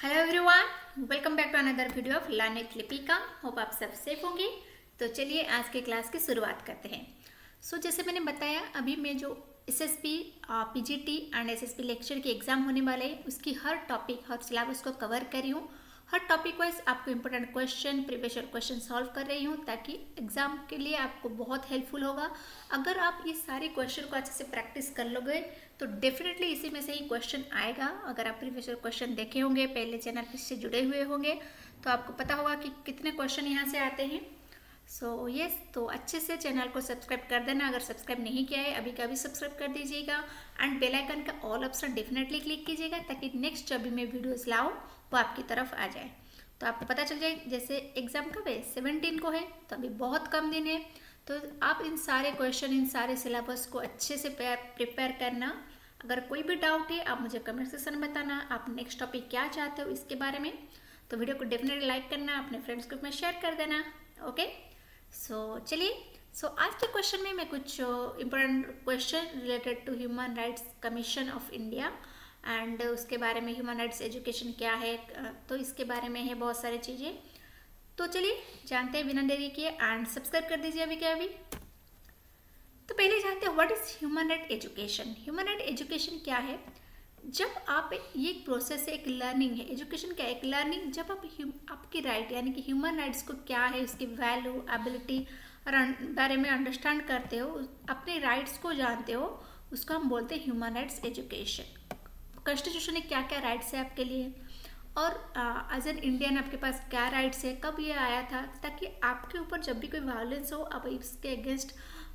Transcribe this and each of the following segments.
Hello everyone, welcome back to another video of learn with Lipika. Hope आप सब safe होंगे। तो चलिए आज के क्लास की शुरुआत करते हैं। जैसे मैंने बताया, अभी मैं जो SSP PGT and SSP lecture के एग्जाम होने वाले हैं उसकी हर टॉपिक हर सिलेबस को कवर कर रही हूँ। हर टॉपिक वाइज आपको important question previous year question solve कर रही हूँ ताकि एग्जाम के लिए आपको बहुत हेल्पफुल होगा। अगर आप ये सारे क्वेश्चन को अच्छे से प्रैक्टिस कर लोगे तो डेफिनेटली इसी में से ही क्वेश्चन आएगा। अगर आप प्रीवियस ईयर क्वेश्चन देखे होंगे, पहले चैनल से जुड़े हुए होंगे तो आपको पता होगा कि कितने क्वेश्चन यहाँ से आते हैं। तो अच्छे से चैनल को सब्सक्राइब कर देना। अगर सब्सक्राइब नहीं किया है अभी का भी सब्सक्राइब कर दीजिएगा एंड बेल आइकन का ऑल ऑप्शन डेफिनेटली क्लिक कीजिएगा ताकि नेक्स्ट जब भी मैं वीडियोस लाऊं वो आपकी तरफ आ जाए, तो आपको पता चल जाए। जैसे एग्जाम कब है, 17 को है, तो अभी बहुत कम दिन है। तो आप इन सारे क्वेश्चन इन सारे सिलेबस को अच्छे से प्रिपेयर करना। अगर कोई भी डाउट है आप मुझे कमेंट सेक्शन में बताना, आप नेक्स्ट टॉपिक क्या चाहते हो इसके बारे में। तो वीडियो को डेफिनेटली लाइक करना, अपने फ्रेंड्स ग्रुप में शेयर कर देना। ओके, चलिए आज के क्वेश्चन में मैं कुछ important question related to human rights commission of India and उसके बारे में, ह्यूमन राइट्स एजुकेशन क्या है, तो इसके बारे में है बहुत सारी चीज़ें। तो चलिए जानते हैं बिना देरी किए एंड सब्सक्राइब कर दीजिए अभी के अभी। तो पहले जानते हैं what is human right education. Human right education क्या है? जब आप ये एक प्रोसेस है, एक लर्निंग है। एजुकेशन क्या है? एक लर्निंग। जब आप आपकी राइट यानी कि ह्यूमन राइट्स को क्या है, उसकी वैल्यू एबिलिटी और बारे में अंडरस्टैंड करते हो, अपने राइट्स को जानते हो, उसको हम बोलते हैं ह्यूमन राइट्स एजुकेशन। कॉन्स्टिट्यूशन में क्या क्या राइट्स है आपके लिए और एज एन इंडियन आपके पास क्या राइट्स है, कब ये आया था, ताकि आपके ऊपर जब भी कोई वायलेंस हो आप इसके अगेंस्ट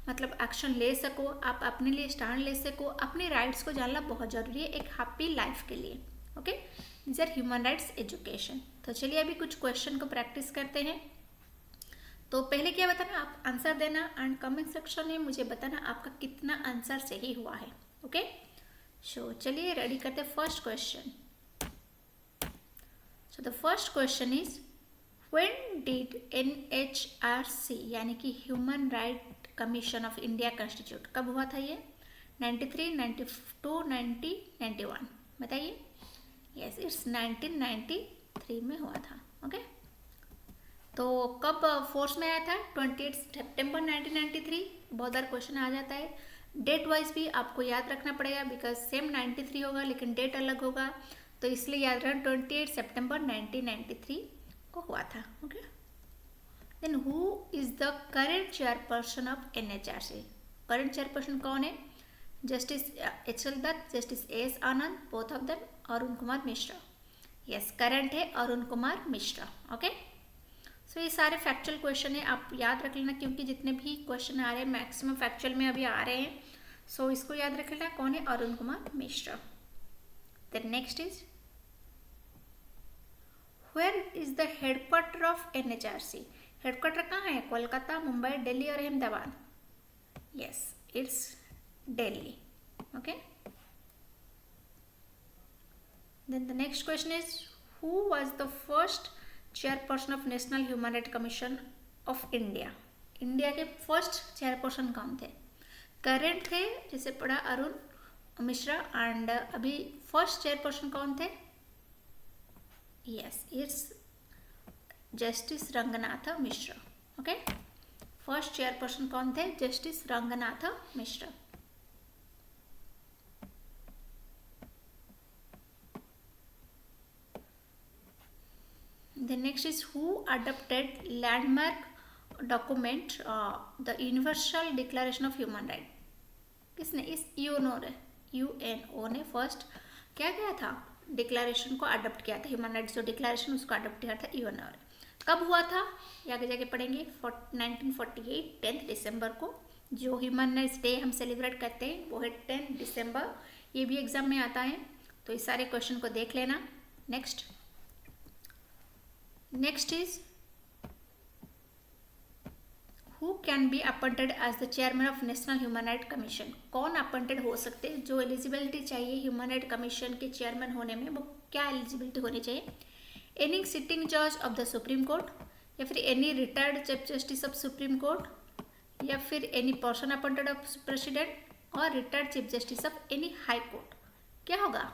मतलब एक्शन ले सको, आप अपने लिए स्टैंड ले सको। अपने राइट्स को जानना बहुत ज़रूरी है एक हैप्पी लाइफ के लिए। Okay, these are human rights education. तो चलिए अभी कुछ क्वेश्चन को प्रैक्टिस करते हैं। तो पहले क्या बताना, आप आंसर देना एंड कमेंट सेक्शन में मुझे बताना आपका कितना आंसर सही हुआ है। ओके, चलिए रेडी करते हैं first question. So the first question is when did NHRC यानी कि human right commission of India constitute, कब हुआ था ये? 93, 92, 90, 91, बताइए। यस, इट्स 1993 में हुआ था। ओके, तो कब फोर्स में आया था? 28 सितंबर 1993। बहुत बार क्वेश्चन आ जाता है। डेट वाइज भी आपको याद रखना पड़ेगा बिकॉज सेम 93 होगा लेकिन डेट अलग होगा, तो इसलिए याद रखना 28 सितंबर 1993 को हुआ था। Okay, then who is the current chairperson of NHRC? Current chairperson कौन है? Justice HL Dutt, justice AS Anand, both of them Arun Kumar Mishra. Yes, current है अरुण कुमार मिश्रा। ओके, ये सारे फैक्चुअल क्वेश्चन है, आप याद रख लेना क्योंकि जितने भी क्वेश्चन आ रहे हैं मैक्सिमम फैक्चुअल में अभी आ रहे हैं। इसको याद रख लेना कौन है, Arun Kumar Mishra. Then next is where is the headquarter of NHRC? Headquarter कहाँ है? कोलकाता, मुंबई, दिल्ली और Ahmedabad? Yes, it's Delhi. Okay, then the next question is who was the first chairperson of national human right commission of India? India के first chairperson कौन थे? Current थे जैसे पढ़ा Arun Mishra and अभी फर्स्ट चेयरपर्सन कौन थे? Yes, it's justice Ranganath Mishra. Okay, first chairperson कौन थे? Justice Ranganath Mishra. The next is who adopted landmark document the Universal Declaration of Human Rights? किसने? इस UNO ने फर्स्ट क्या किया था? डिक्लेरेशन को अडॉप्ट किया था। ह्यूमन राइट्स जो डिक्लेरेशन उसको अडॉप्ट किया था UNO ने। कब हुआ था? आगे जाके पढ़ेंगे। 1948 10 दिसंबर को जो ह्यूमन राइट्स डे हम सेलिब्रेट करते हैं वो है 10 दिसंबर। ये भी एग्जाम में आता है, तो इस सारे क्वेश्चन को देख लेना। Next is who can be appointed as the chairman of national human right commission? कौन अपॉइंटेड हो सकते हैं? जो एलिजिबिलिटी चाहिए ह्यूमन राइट कमीशन के चेयरमैन होने में वो क्या एलिजिबिलिटी होनी चाहिए? एनी सिटिंग जज ऑफ द सुप्रीम कोर्ट, या फिर any retired chief justice of supreme court, या फिर any person appointed of president और retired chief justice of any high court? क्या होगा?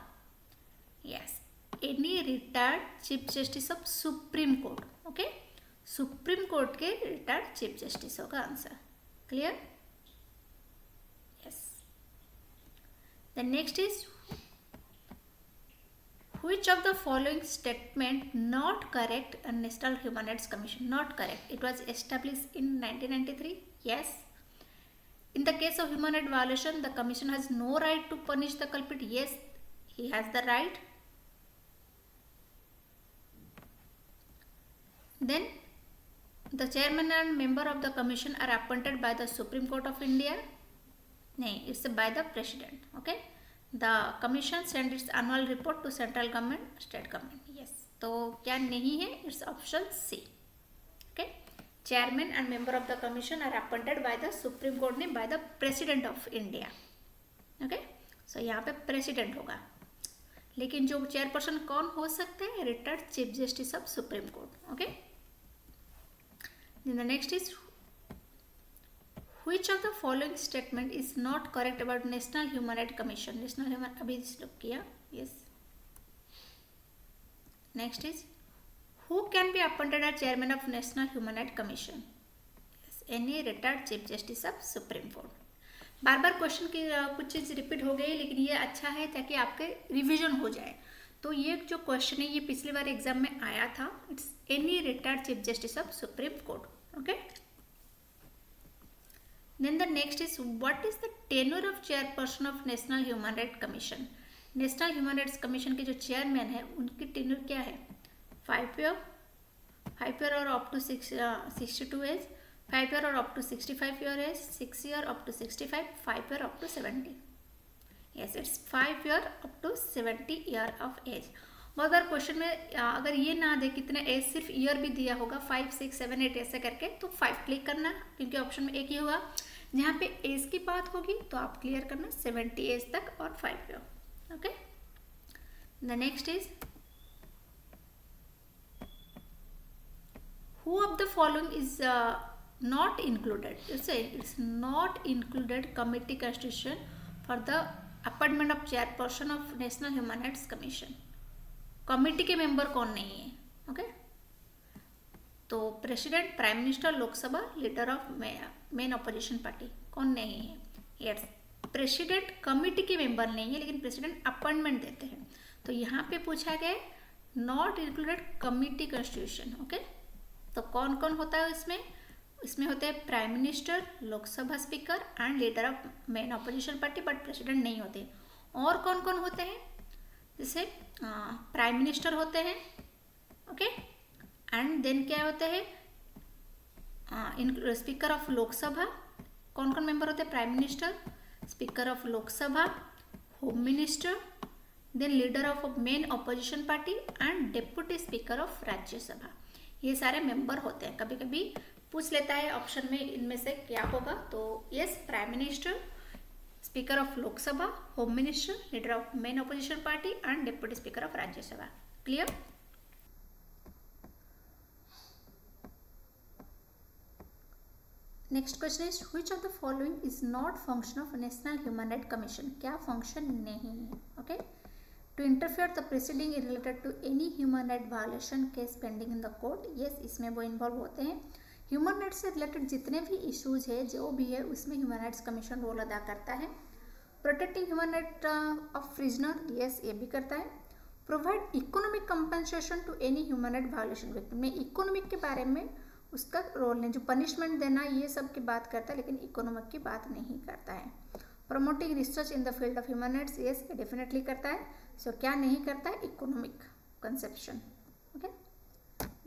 Yes, any retired chief justice of supreme court. Okay, supreme court के retired chief justice होगा answer. Clear? Yes. The next is which of the following statement not correct a National Human Rights Commission? Not correct. It was established in 1993. Yes. In the case of human rights violation, the commission has no right to punish the culprit. Yes, he has the right. Then the chairman and member of the commission are appointed by the Supreme Court of India. No, it's by the president. Okay. The commission sends its annual report to central government, state government. Yes. तो क्या नहीं है? It's option C. Okay. Chairman and member of the commission are appointed by the Supreme Court ने by the President of India. Okay. So यहाँ पे president होगा, लेकिन जो chairperson कौन हो सकते हैं? Retired Chief Justice of Supreme Court. Okay. Then the next is which of the following statement is not correct about National Human Rights Commission? National Human अभी लोग किया. Yes. Next is who can be appointed as chairman of National Human Rights Commission? Yes. Any retired Chief Justice of Supreme Court. Bar bar question की कुछ चीज़ repeat हो गई, लेकिन ये अच्छा है ताकि आपके रिवीजन हो जाए। तो ये जो क्वेश्चन है ये पिछली बार एग्जाम में आया था। It's any retired chief justice of supreme court. Okay. Then the next is what is the tenure of chairperson of National Human Rights Commission? National Human Rights Commission के जो चेयरमैन है उनकी टेन्योर क्या है? 5 year और up to 62 age, 5 year और up to 65 year age, 6 year up to 65, 5 year up to 70। Yes, it's 5 year up to 70 year of age. बहुत बार क्वेश्चन में अगर ये ना दे कितने एज, सिर्फ ईयर भी दिया होगा 5, 6, 7, 8 ऐसे करके, तो 5 क्लिक करना, क्योंकि ऑप्शन में एक ही होगा। जहाँ पे एज की बात होगी तो आप क्लियर करना 70 एज तक और 5 year. Okay. The next is who of the following is not included? It's not included committee constitution for the appointment of chairperson of National Human Rights Commission. Committee के member कौन नहीं है? Okay. तो president, prime minister, Lok Sabha, leader of main opposition party, कौन नहीं है? Yes, president committee के member नहीं है, लेकिन प्रेसिडेंट अपॉइंटमेंट देते हैं। तो यहाँ पे पूछा गया not included committee constitution. Okay. तो कौन कौन होता है इसमें? इसमें होते हैं prime minister, Lok Sabha speaker and leader of main opposition party, but president नहीं होते। और कौन कौन होते हैं? जैसे प्राइम मिनिस्टर होते हैं। ओके। एंड देन क्या होते हैं? Speaker of Lok Sabha. कौन कौन मेंबर होते हैं? Prime minister, speaker of Lok Sabha, home minister, then leader of main opposition party and deputy speaker of Rajya Sabha. ये सारे मेंबर होते हैं। कभी कभी पूछ लेता है ऑप्शन में इनमें से क्या होगा, तो yes, prime minister, speaker of Lok Sabha, home minister, leader of main opposition party and deputy speaker of Rajya Sabha. Clear? Next question is which of the following is not function of national human right commission? क्या function नहीं है? Okay. To interfere the proceeding related to any human right violation case pending in the court. Yes, इसमें वो involve होते हैं। Human rights से related जितने भी इश्यूज है, जो भी है, उसमें ह्यूमन राइट्स कमीशन रोल अदा करता है। Protecting human right of prisoner, yes, ये भी करता है। Provide economic compensation to any human right violation victim में इकोनॉमिक के बारे में उसका रोल नहीं, जो पनिशमेंट देना ये सब की बात करता है, लेकिन इकोनॉमिक की बात नहीं करता है। Promoting research in the field of human rights, yes, definitely करता है। सो क्या नहीं करता है? Economic conception. Okay.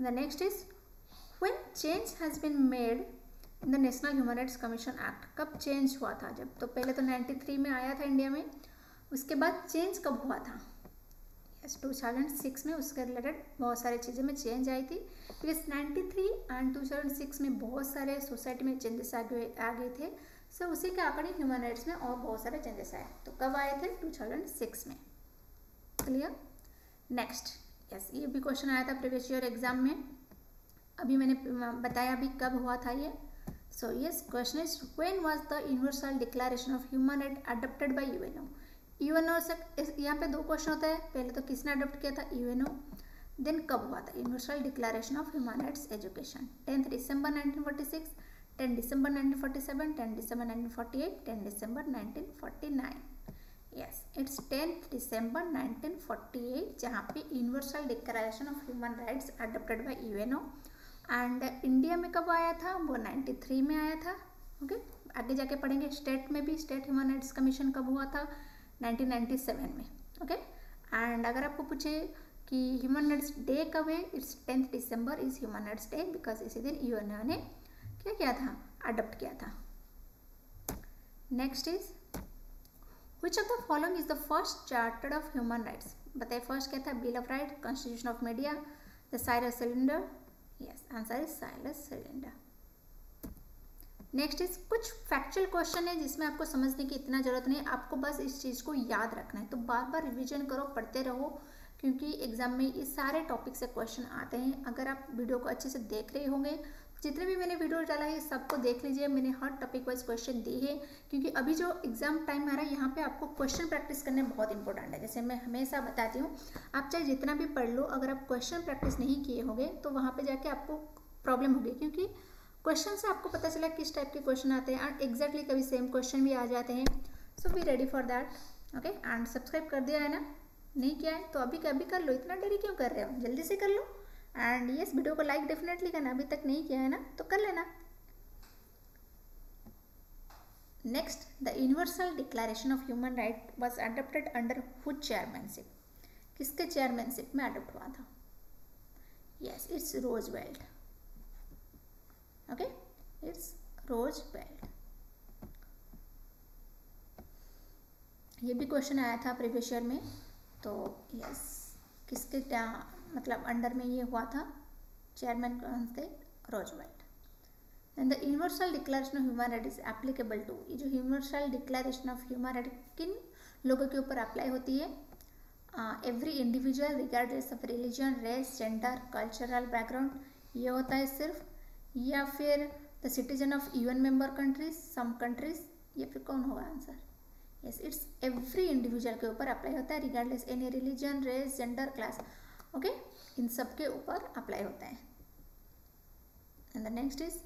The next is when change has been made in the national human rights commission act. कब चेंज हुआ था? जब तो पहले तो 93 में आया था इंडिया में, उसके बाद चेंज कब हुआ था? यस, 2006 में उसके रिलेटेड बहुत सारी चीज़ें में चेंज आई थी। बिकॉज 93 एंड 2006 में बहुत सारे सोसाइटी में चेंजेस आ गए थे। सो उसी के अकॉर्डिंग ह्यूमन राइट्स में और बहुत सारे चेंजेस आए। तो कब आए थे? 2006 में। क्लियर? नेक्स्ट, यस, ये भी क्वेश्चन आया था प्रीवियस ईयर एग्जाम में। अभी मैंने बताया भी कब हुआ था ये। So yes, question is when was the universal declaration of human right adopted by UNO? UNO से यहाँ पे 2 क्वेश्चन होता है, पहले तो किसने अडॉप्ट किया था, यूएनओ। देन कब हुआ था universal declaration of human rights education, 10 दिसंबर 1946, 10 दिसंबर 1947, 10 दिसंबर 1948, 10 दिसंबर 1949। यस, इट्स 10 दिसंबर 1948 जहाँ पे universal declaration of human rights adopted by UNO. And India में कब आया था, वो 93 में आया था। ओके, आगे जाके पढ़ेंगे स्टेट में भी, स्टेट ह्यूमन राइट्स कमीशन कब हुआ था, 1997 में। ओके, एंड अगर आपको पूछे कि ह्यूमन राइट्स डे कब है, it's 10 December is human rights day, because इसी दिन यूएनओ ने क्या किया था, अडॉप्ट किया था। Next is which of the following is the first charter of human rights, बताइए फर्स्ट क्या था, bill of right, constitution of media, the Silas cylinder. Yes, answer is Silas cylinder. Next is कुछ factual question है जिसमें आपको समझने की इतना जरूरत नहीं, आपको बस इस चीज़ को याद रखना है, तो बार बार रिवीजन करो, पढ़ते रहो, क्योंकि एग्जाम में ये सारे टॉपिक से क्वेश्चन आते हैं। अगर आप वीडियो को अच्छे से देख रहे होंगे, जितने भी मैंने वीडियो डाला है सबको देख लीजिए, मैंने हर टॉपिक वाइज क्वेश्चन दिए हैं, क्योंकि अभी जो एग्जाम टाइम आ रहा है यहाँ पे आपको क्वेश्चन प्रैक्टिस करने बहुत इंपॉर्टेंट है। जैसे मैं हमेशा बताती हूँ, आप चाहे जितना भी पढ़ लो, अगर आप क्वेश्चन प्रैक्टिस नहीं किए होंगे तो वहाँ पर जाके आपको प्रॉब्लम होगी, क्योंकि क्वेश्चन से आपको पता चला किस टाइप के क्वेश्चन आते हैं, एंड एग्जैक्टली कभी सेम क्वेश्चन भी आ जाते हैं। So be ready for that. Okay, and subscribe कर दिया है ना, नहीं किया है तो अभी कभी कर लो, इतना देरी क्यों कर रहे हो, जल्दी से कर लो। एंड यस, वीडियो को लाइक डेफिनेटली करना, अभी तक नहीं किया है ना तो कर लेना। Next, the universal declaration of human right was adopted under which chairmanship, किसके चेयरमैनशिप में अडॉप्ट हुआ था। Yes, it's Roosevelt. Okay, it's Roosevelt. ये भी क्वेश्चन आया था प्रीवियस ईयर में, तो यस, किसके क्या मतलब अंडर में ये हुआ था, चेयरमैन कौन थे, Roosevelt. And the universal declaration of human right is applicable to, ये जो universal declaration of human right किन लोगों के ऊपर अप्लाई होती है, every individual regardless of religion, race, gender, cultural background, ये होता है सिर्फ, या फिर the citizen of UN member countries, some countries, या फिर कौन होगा answer. Yes, it's every individual के ऊपर अप्लाई होता है, regardless any religion, race, gender, class. Okay, इन सब के ऊपर अप्लाई होता है। And the next is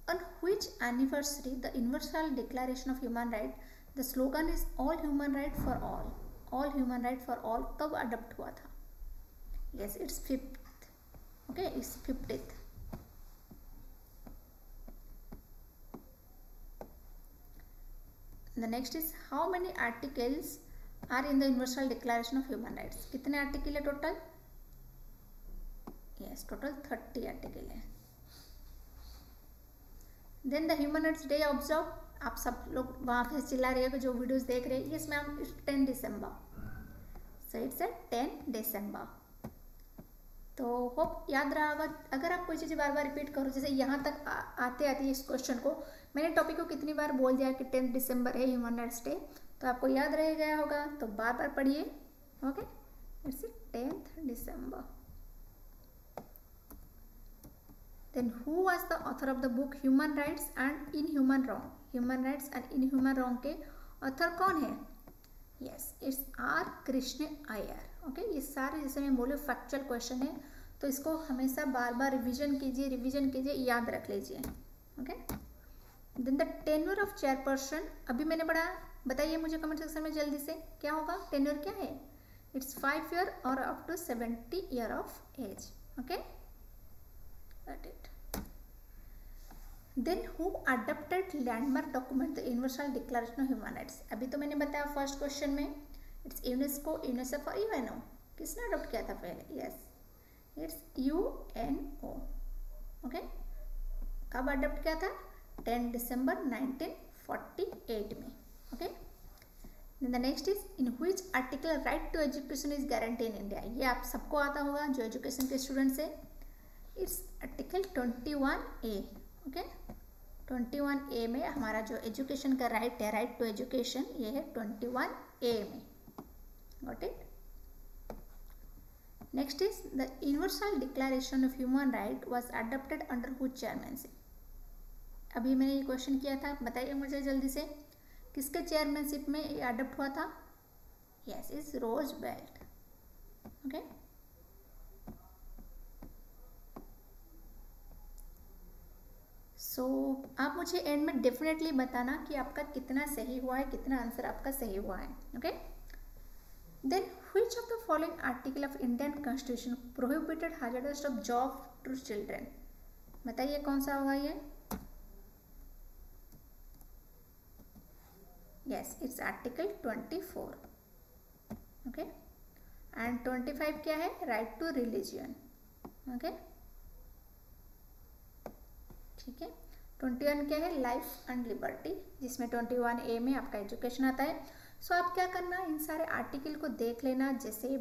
on which anniversary the universal declaration of human right the slogan is all human right for all, all human right for all कब adopt हुआ था। Yes, it's 5th। Okay, it's 50th। The next is how many articles are in the Universal Declaration of Human Rights, कितने article है total. Yes, total 30 article है। Then the human rights day observe, आप सब लोग वहाँ पे चिल्ला रहे हो जो वीडियोस देख रहे हैं, yes ma'am, 10 December, so it's 10 दिसंबर। तो होप याद रहा होगा। अगर आप कोई चीज़ बार बार रिपीट करो, जैसे यहाँ तक आते आते इस क्वेश्चन को मैंने टॉपिक को कितनी बार बोल दिया कि 10 दिसंबर है ह्यूमन राइट्स डे, तो आपको याद रह गया होगा, तो बार बार पढ़िए। ओके, इट्स 10 दिसंबर। Then who was the author of the book human rights and in human wrong, human rights and in human wrong के ऑथर कौन है। Yes, it's R Krishna Iyer. Okay, ये सारे जैसे मैं बोले फैक्चुअल क्वेश्चन है, तो इसको हमेशा बार बार रिवीजन कीजिए, याद रख लीजिए। Okay, then the tenure of chairperson, अभी मैंने पढ़ा, बताइए मुझे कमेंट सेक्शन में जल्दी से, क्या होगा टेन्योर, क्या है। इट्स 5 ईयर और up to 70 year of age. Okay, that it. Then who adopted landmark document the universal declaration of human rights, अभी तो मैंने बताया फर्स्ट क्वेश्चन में, इट्स यूनेस्को, यूनिसेफ और यूएनओ, किसने अडॉप्ट किया था पहले। Yes, it's UNO. ओके, कब अडॉप्ट किया था, 10 दिसंबर 1948 में। Okay, then the next is in which article right to education is guarantee in India, ये आप सबको आता होगा जो एजुकेशन के स्टूडेंट्स है। It's article 21A। Okay, 21A में हमारा जो एजुकेशन का राइट है, राइट टू एजुकेशन, ये है 21A में। Got it. Next is the universal declaration of human right was adopted under which chairmanship, अभी मैंने ये क्वेश्चन किया था, बताइए मुझे जल्दी से, किसके चेयरमैनशिप में ये अडॉप्ट हुआ था। Yes, is rose belt. Okay. सो आप मुझे एंड में डेफिनेटली बताना कि आपका कितना सही हुआ है, कितना आंसर आपका सही हुआ है. Okay. Then which of the following article of Indian constitution prohibited hazardous of job to children. बताइए कौन सा होगा ये. Yes, it's article 24. Okay. And 25 क्या है, राइट टू रिलीजियन. ओके, ठीक है. 21 क्या है, लाइफ एंड लिबर्टी, जिसमें 21A में आपका एजुकेशन आता है. सो आप क्या करना, इन सारे आर्टिकल को देख लेना. जैसे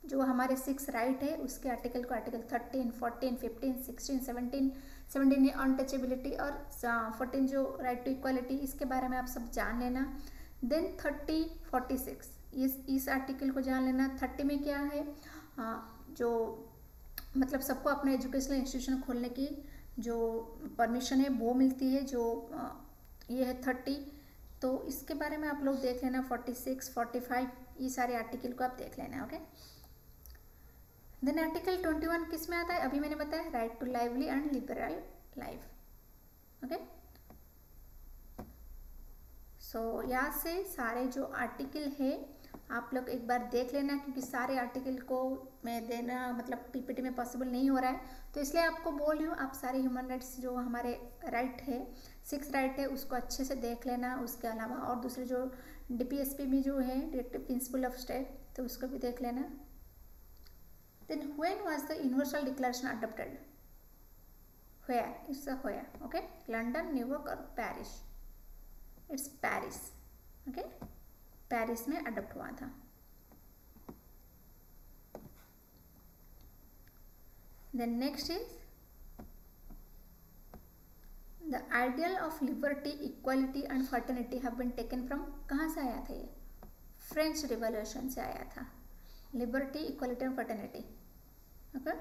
जो हमारे 6 राइट है उसके आर्टिकल को आर्टिकल 13, 14, 15, 16, 17 है अनटचेबिलिटी, और 14 जो राइट टू इक्वालिटी, इसके बारे में आप सब जान लेना. देन 30, 46 इस आर्टिकल को जान लेना. 30 में क्या है, जो मतलब सबको अपने एजुकेशनल इंस्टीट्यूशन खोलने की जो परमिशन है वो मिलती है, जो ये है 30. तो इसके बारे में आप लोग देख लेना. 46, 45 ये सारे आर्टिकल को आप देख लेना. ओके. देन आर्टिकल 21 किस में आता है, अभी मैंने बताया, right to lively and liberal life. Okay. So यहाँ से सारे जो आर्टिकल है आप लोग एक बार देख लेना, क्योंकि सारे आर्टिकल को मैं देना मतलब पीपीटी में पॉसिबल नहीं हो रहा है, तो इसलिए आपको बोल रही हूँ आप सारे ह्यूमन राइट्स जो हमारे राइट है 6 राइट है उसको अच्छे से देख लेना. उसके अलावा और दूसरे जो डीपीएसपी में जो है डायरेक्टिव प्रिंसिपल ऑफ स्टेट, तो उसको भी देख लेना. Then when was the universal declaration adopted, where, it's where. Okay. London, न्यूयॉर्क York Paris. It's Paris. Okay. Paris में अडॉप्ट हुआ था. Then next is the ideal of liberty, equality and fraternity have been taken from. कहाँ से आया था ये, French revolution से आया था. Liberty, equality and fraternity. Okay.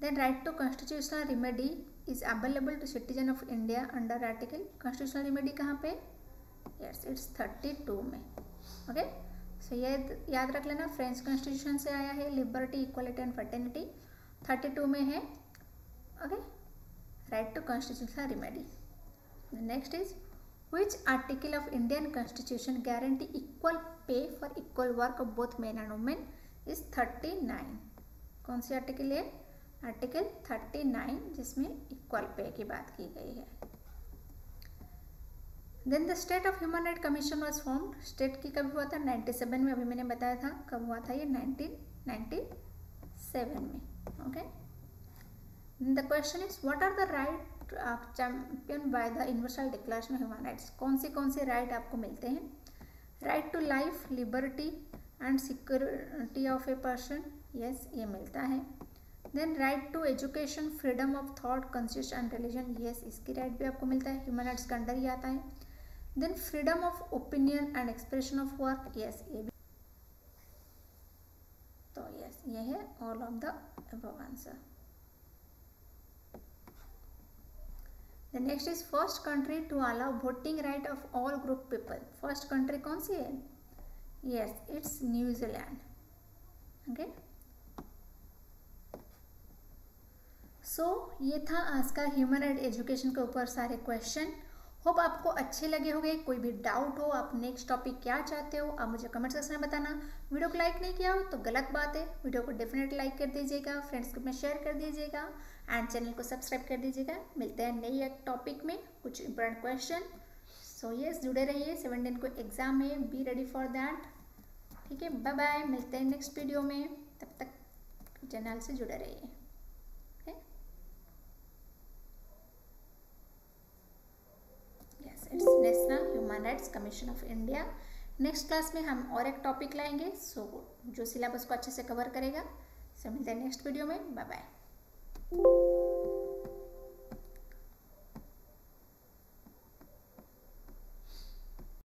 Then right to constitutional remedy is available to citizen of India under article. Constitutional remedy कहाँ पे, यस इट्स 32 में. ओके. सो ये याद रख लेना, फ्रेंच कॉन्स्टिट्यूशन से आया है लिबर्टी, इक्वालिटी एंड फर्टर्निटी. 32 में है. Okay. Right to constitutional remedy. Next is which article of Indian constitution guarantee equal pay for equal work of both men and women is 39. कौन सी आर्टिकल है, article 39, जिसमें equal pay की बात की गई है. Then the state of human right commission was formed. State की कब हुआ था, 97 में. अभी मैंने बताया था कब हुआ था ये, 1997 में. Okay. The question is what are the right champion by the universal declaration of human rights. कौन से राइट आपको मिलते हैं, right to life, liberty and security of a person. Yes, ये मिलता है. Then right to education, freedom of thought, conscious and religion. Yes, इसकी right भी आपको मिलता है, ह्यूमन राइट्स के अंडर ही आता है. Then freedom of opinion and expression of work. Yes, ये भी. तो यस, ये है all of the above answer. The next is first country to allow voting right of all group people. First country कौन सी है, yes it's New Zealand. Okay. So ये था आज का ह्यूमन राइट एजुकेशन के ऊपर सारे क्वेश्चन. होप आपको अच्छे लगे होंगे. कोई भी डाउट हो, आप नेक्स्ट टॉपिक क्या चाहते हो, आप मुझे कमेंट सेक्शन में बताना. वीडियो को लाइक नहीं किया हो तो गलत बात है, वीडियो को डेफिनेटली लाइक कर दीजिएगा, फ्रेंड्स ग्रुप में शेयर कर दीजिएगा एंड चैनल को सब्सक्राइब कर दीजिएगा. मिलते हैं नई एक टॉपिक में, कुछ इंपॉर्टेंट क्वेश्चन. सो यस, जुड़े रहिए. 17 को एग्जाम है, बी रेडी फॉर दैट. ठीक है, बाय बाय. मिलते हैं नेक्स्ट वीडियो में. तब तक चैनल से जुड़े रहिए. It's national human rights commission of India. Next class में हम और एक टॉपिक लाएंगे, सो जो सिलेबस को अच्छे से कवर करेगा. सो मिलते हैं नेक्स्ट वीडियो में. Bye bye.